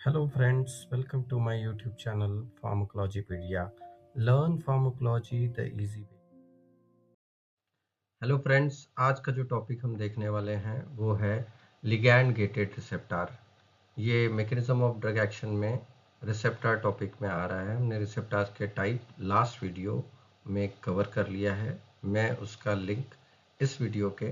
Hello friends, welcome to my YouTube channel Pharmacologypedia. Learn pharmacology the easy way. Hello friends, आज का जो topic हम देखने वाले हैं वो है लिगैंड गेटेड रिसेप्टर। ये मैकेनिज्म ऑफ ड्रग एक्शन में रिसेप्टर टॉपिक में आ रहा है। हमने रिसेप्टर्स के टाइप लास्ट वीडियो में कवर कर लिया है। मैं उसका लिंक इस वीडियो के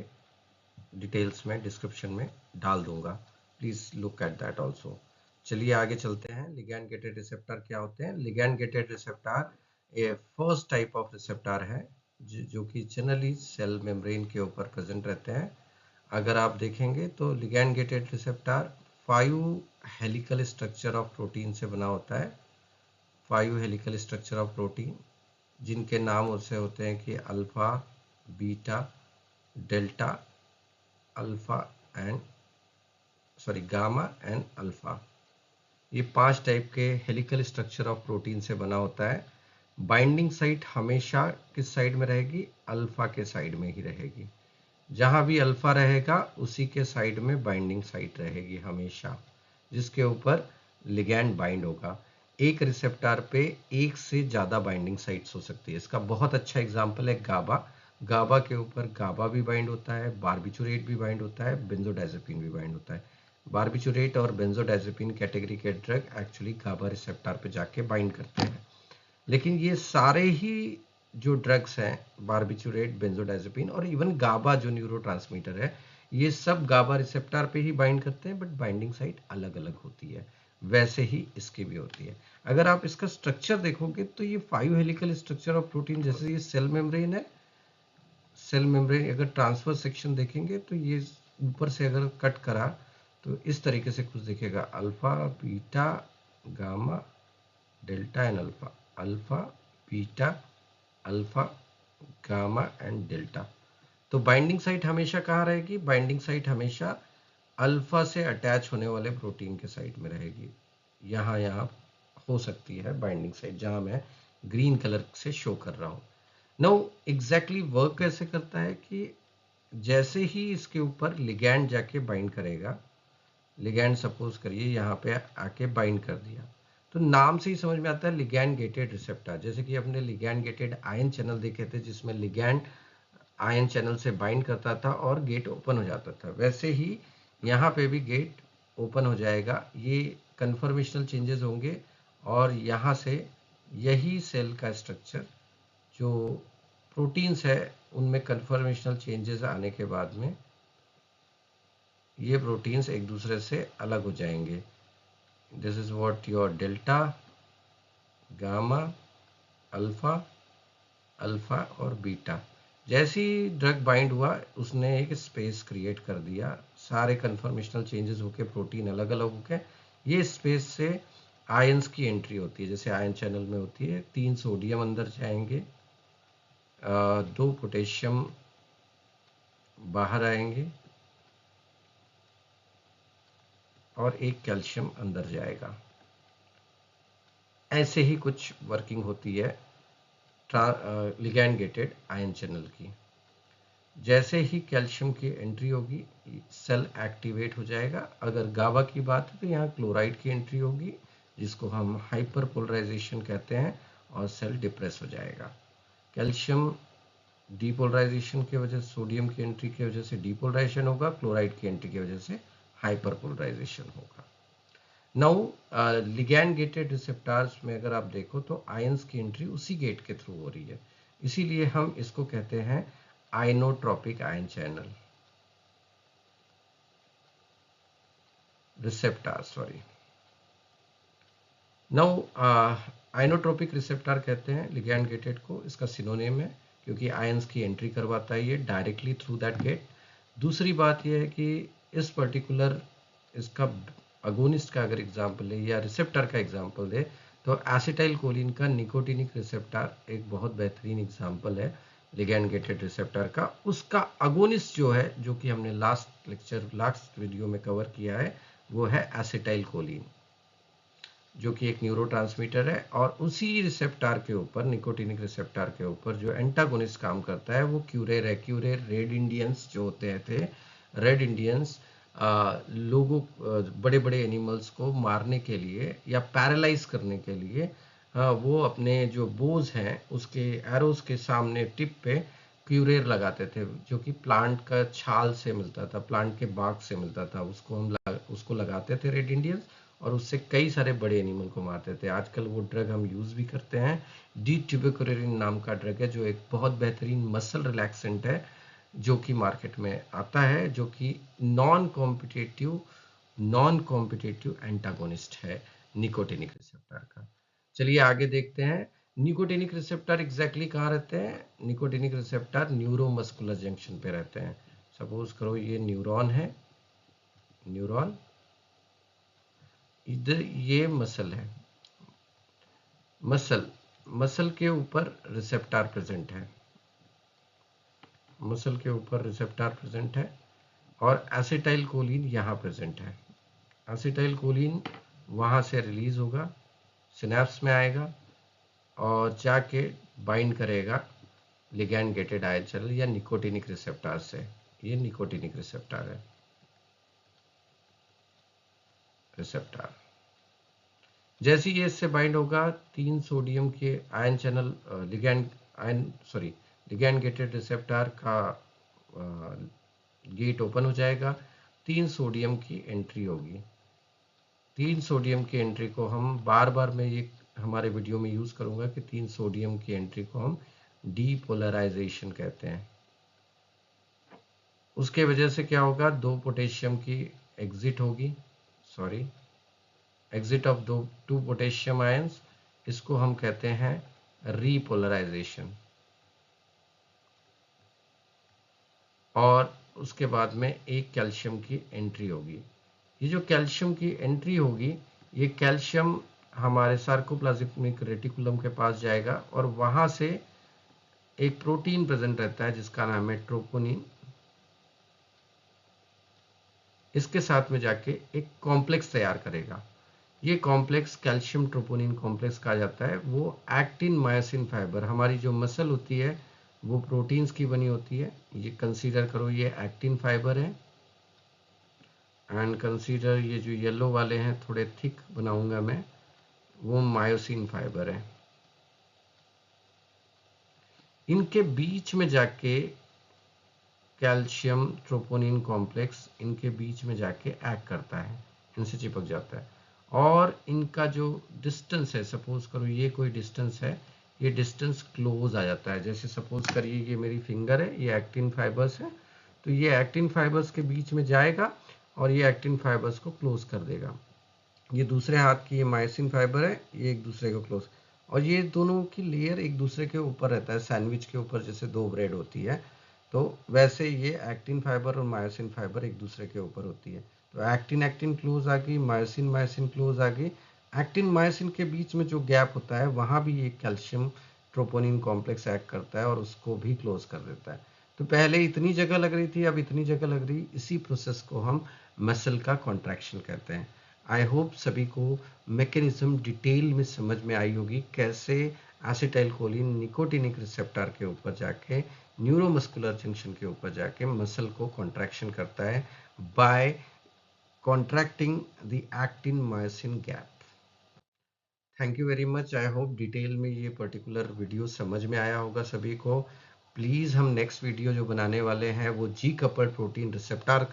डिटेल्स में डिस्क्रिप्शन में डाल दूंगा। Please look at that also. चलिए आगे चलते हैं। लिगैंड गेटेड रिसेप्टर क्या होते हैं? लिगैंड गेटेड रिसेप्टर ये फर्स्ट टाइप ऑफ रिसेप्टर है जो कि जनरली सेल मेम्ब्रेन के ऊपर प्रेजेंट रहते हैं। अगर आप देखेंगे तो ligand gated receptor 5 helical structure of protein से बना होता है। 5 हेलिकल स्ट्रक्चर ऑफ प्रोटीन जिनके नाम उससे होते हैं कि alpha, beta, delta, alpha and gamma and alpha. ये 5 टाइप के हेलिकल स्ट्रक्चर ऑफ प्रोटीन से बना होता है। बाइंडिंग साइट हमेशा किस साइड में रहेगी? अल्फा के साइड में ही रहेगी। जहां भी अल्फा रहेगा उसी के साइड में बाइंडिंग साइट रहेगी हमेशा, जिसके ऊपर लिगैंड बाइंड होगा। एक रिसेप्टर पे एक से ज़्यादा बाइंडिंग साइट्स हो सकती है। इसका बहुत अच्छा एग्जाम्पल है गाबा। गाबा के ऊपर गाबा भी बाइंड होता है, बारबिचुरेट भी बाइंड होता है, बेंजोडाइजेपिन भी बाइंड होता है। बारबिचुरेट और बेंजोडाइजेपिन कैटेगरी के ड्रग एक्चुअली गाबा रिसेप्टर पे जाके बाइंड करते हैं। लेकिन ये सारे ही जो ड्रग्स हैं, बारबिचुरेट, बेंजोडाइजेपिन और इवन गाबा जो न्यूरोट्रांसमीटर है, ये सब गाबा रिसेप्टर पे ही बाइंड करते हैं, बट बाइंडिंग साइट अलग अलग होती है। वैसे ही इसकी भी होती है। अगर आप इसका स्ट्रक्चर देखोगे तो ये 5 हेलिकल स्ट्रक्चर ऑफ प्रोटीन, जैसे ये सेल मेम्ब्रेन है, सेल मेम्ब्रेन अगर ट्रांसफर सेक्शन देखेंगे तो ये ऊपर से अगर कट करा तो इस तरीके से कुछ दिखेगा। Alpha, beta, gamma, delta and alpha. Alpha, beta, alpha, gamma and delta. तो बाइंडिंग साइट हमेशा कहाँ रहेगी? बाइंडिंग साइट हमेशा अल्फा से अटैच होने वाले प्रोटीन के साइड में रहेगी। यहाँ यहाँ हो सकती है बाइंडिंग साइट, जहाँ मैं ग्रीन कलर से शो कर रहा हूँ। नाउ एग्जैक्टली वर्क कैसे करता है कि जैसे ही इसके ऊपर लिगैंड जाके बाइंड करेगा, लिगैंड सपोज करिए यहाँ पे आके बाइंड कर दिया, तो नाम से ही समझ में आता है लिगैंड गेटेड रिसेप्टर। जैसे कि अपने लिगैंड गेटेड आयन चैनल देखे थे, जिसमें लिगैंड आयन चैनल से बाइंड करता था और गेट ओपन हो जाता था, वैसे ही यहाँ पे भी गेट ओपन हो जाएगा। ये कन्फर्मेशनल चेंजेस होंगे और यहाँ से यही सेल का स्ट्रक्चर जो प्रोटीन्स है उनमें कन्फर्मेशनल चेंजेस आने के बाद में ये प्रोटीन्स एक दूसरे से अलग हो जाएंगे। This is what your delta, gamma, alpha, alpha और बीटा। जैसे ही ड्रग बाइंड हुआ उसने एक स्पेस क्रिएट कर दिया, सारे कन्फर्मेशनल चेंजेस होके प्रोटीन अलग अलग होके ये स्पेस से आयंस की एंट्री होती है। जैसे आयन चैनल में होती है, 3 सोडियम अंदर जाएंगे, 2 पोटेशियम बाहर आएंगे और 1 कैल्शियम अंदर जाएगा। ऐसे ही कुछ वर्किंग होती है लिगैंड गेटेड आयन चैनल की। जैसे ही कैल्शियम की एंट्री होगी सेल एक्टिवेट हो जाएगा। अगर गाबा की बात है तो यहाँ क्लोराइड की एंट्री होगी, जिसको हम हाइपर पोलराइजेशन कहते हैं, और सेल डिप्रेस हो जाएगा। कैल्शियम डीपोलराइजेशन की वजह से, सोडियम की एंट्री की वजह से डीपोलराइजेशन होगा, क्लोराइड की एंट्री की वजह से हाइपर पोलराइजेशन होगा। नाउ लिगैंड गेटेड रिसेप्टर्स में अगर आप देखो तो आयंस की एंट्री उसी गेट के थ्रू हो रही है, इसीलिए हम इसको कहते हैं inotropic ion channel receptor, sorry. Now inotropic receptor कहते हैं लिगैंड गेटेड को, इसका सिनोनिम है, क्योंकि आयंस की एंट्री करवाता है ये डायरेक्टली थ्रू दैट गेट। दूसरी बात यह है कि इस पर्टिकुलर इसका अगोनिस्ट का अगर एग्जांपल है या रिसेप्टर का एग्जांपल दे तो एसिटाइल कोलिन का निकोटिनिक रिसेप्टर एक बहुत बेहतरीन एग्जांपल है लिगैंड गेटेड रिसेप्टर का। उसका अगोनिस्ट जो है, जो कि हमने लास्ट वीडियो में कवर किया है, वो है एसिटाइल कोलिन, जो कि एक न्यूरोट्रांसमीटर है। और उसी रिसेप्टर के ऊपर, निकोटिनिक रिसेप्टर के ऊपर जो एंटागोनिस्ट काम करता है वो क्यूरेर है। क्यूरेर रेड इंडियंस जो होते थे, रेड इंडियंस लोगों बड़े बड़े एनिमल्स को मारने के लिए या पैरालाइज करने के लिए वो अपने जो बोज हैं उसके एरोज के सामने टिप पे क्यूरेर लगाते थे, जो कि प्लांट का छाल से मिलता था, प्लांट के बाग से मिलता था। उसको लगाते थे रेड इंडियंस, और उससे कई सारे बड़े एनिमल को मारते थे। आजकल वो ड्रग हम यूज़ भी करते हैं। डी ट्यूबिकुलरिन नाम का ड्रग है, जो एक बहुत बेहतरीन मसल रिलैक्सेंट है, जो कि मार्केट में आता है, जो कि नॉन कॉम्पिटिटिव एंटागोनिस्ट है निकोटिनिक रिसेप्टर का। चलिए आगे देखते हैं। निकोटिनिक रिसेप्टर एग्जैक्टली कहाँ रहते हैं? निकोटिनिक रिसेप्टर न्यूरोमस्कुलर जंक्शन पे रहते हैं। सपोज करो ये न्यूरॉन है, न्यूरॉन, इधर ये मसल है, मसल के ऊपर रिसेप्टर प्रेजेंट है, मसल के ऊपर रिसेप्टर प्रेजेंट है, और एसिटाइल कोलिन यहाँ प्रेजेंट है। एसिटाइल कोलिन वहाँ से रिलीज होगा, सिनेप्स में आएगा और जाके बाइंड करेगा लिगैंड गेटेड आयन चैनल या निकोटिनिक रिसेप्टर से। ये निकोटिनिक रिसेप्टर है, रिसेप्टर। जैसे ही ये इससे बाइंड होगा, 3 सोडियम के ion channel ligand gated receptor का गेट ओपन हो जाएगा। 3 सोडियम की एंट्री होगी। 3 सोडियम की एंट्री को हम बार बार मैं ये हमारे वीडियो में यूज करूंगा कि 3 सोडियम की एंट्री को हम डीपोलराइजेशन कहते हैं। उसके वजह से क्या होगा, 2 पोटेशियम की एग्जिट होगी, एग्जिट ऑफ 2 पोटेशियम आयंस, इसको हम कहते हैं रीपोलराइजेशन। और उसके बाद में एक कैल्शियम की एंट्री होगी। ये जो कैल्शियम की एंट्री होगी, ये कैल्शियम हमारे सार्कोप्लाज्मिक रेटिकुलम के पास जाएगा, और वहां से एक प्रोटीन प्रेजेंट रहता है जिसका नाम है ट्रोपोनिन। इसके साथ में जाके एक कॉम्प्लेक्स तैयार करेगा। ये कॉम्प्लेक्स कैल्शियम ट्रोपोनिन कॉम्प्लेक्स कहा जाता है। वो एक्टिन मायोसिन फाइबर, हमारी जो मसल होती है वो प्रोटीन्स की बनी होती है। ये कंसीडर करो, ये एक्टिन फाइबर है, एंड कंसीडर ये जो येलो वाले हैं थोड़े थिक बनाऊंगा मैं, वो मायोसिन फाइबर है। इनके बीच में जाके कैल्शियम ट्रोपोनिन कॉम्प्लेक्स इनके बीच में जाके एक्ट करता है, इनसे चिपक जाता है, और इनका जो डिस्टेंस है, सपोज करो ये कोई डिस्टेंस है, ये डिस्टेंस क्लोज आ जाता है। जैसे सपोज करिए ये मेरी फिंगर है, ये एक्टिन फाइबर्स है, तो ये एक्टिन फाइबर्स के बीच में जाएगा और ये एक्टिन फाइबर्स को क्लोज कर देगा। ये दूसरे हाथ की ये मायोसिन फाइबर है, ये एक दूसरे को क्लोज, और ये दोनों की लेयर एक दूसरे के ऊपर रहता है, सैंडविच के ऊपर जैसे 2 ब्रेड होती है, तो वैसे ये एक्टिन फाइबर और मायोसिन फाइबर एक दूसरे के ऊपर होती है। तो एक्टिन एक्टिन क्लोज आ गई, मायोसिन मायोसिन क्लोज आ गई। एक्टिन मायोसिन के बीच में जो गैप होता है वहाँ भी ये कैल्शियम ट्रोपोनिन कॉम्प्लेक्स एक्ट करता है और उसको भी क्लोज कर देता है। तो पहले इतनी जगह लग रही थी, अब इतनी जगह लग रही, इसी प्रोसेस को हम मसल का कॉन्ट्रैक्शन कहते हैं। आई होप सभी को मैकेनिज्म डिटेल में समझ में आई होगी, कैसे एसिटाइल कोलिन निकोटिनिक रिसेप्टर के ऊपर जाके न्यूरोमस्कुलर जंक्शन के ऊपर जाके मसल को कॉन्ट्रैक्शन करता है by contracting the actin myosin gap. Thank you very much. I hope detail में ये पर्टिकुलर वीडियो समझ में आया होगा सभी को। प्लीज़ हम नेक्स्ट वीडियो जो बनाने वाले हैं वो जी कपल्ड प्रोटीन रिसेप्टर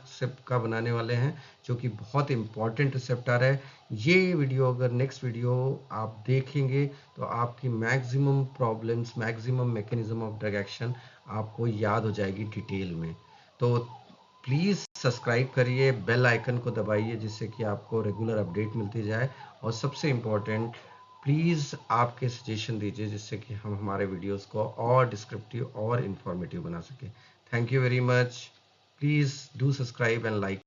का बनाने वाले हैं, जो कि बहुत इंपॉर्टेंट रिसेप्टर है। ये वीडियो अगर नेक्स्ट वीडियो आप देखेंगे तो आपकी maximum problems, maximum mechanism of drug action आपको याद हो जाएगी डिटेल में। तो प्लीज़ सब्सक्राइब करिए, बेल आइकन को दबाइए, जिससे कि आपको रेगुलर अपडेट मिलती जाए, और सबसे इम्पोर्टेंट प्लीज़ आपके सजेशन दीजिए, जिससे कि हम हमारे वीडियोस को और डिस्क्रिप्टिव और इंफॉर्मेटिव बना सकें। Thank you very much. Please do subscribe and like.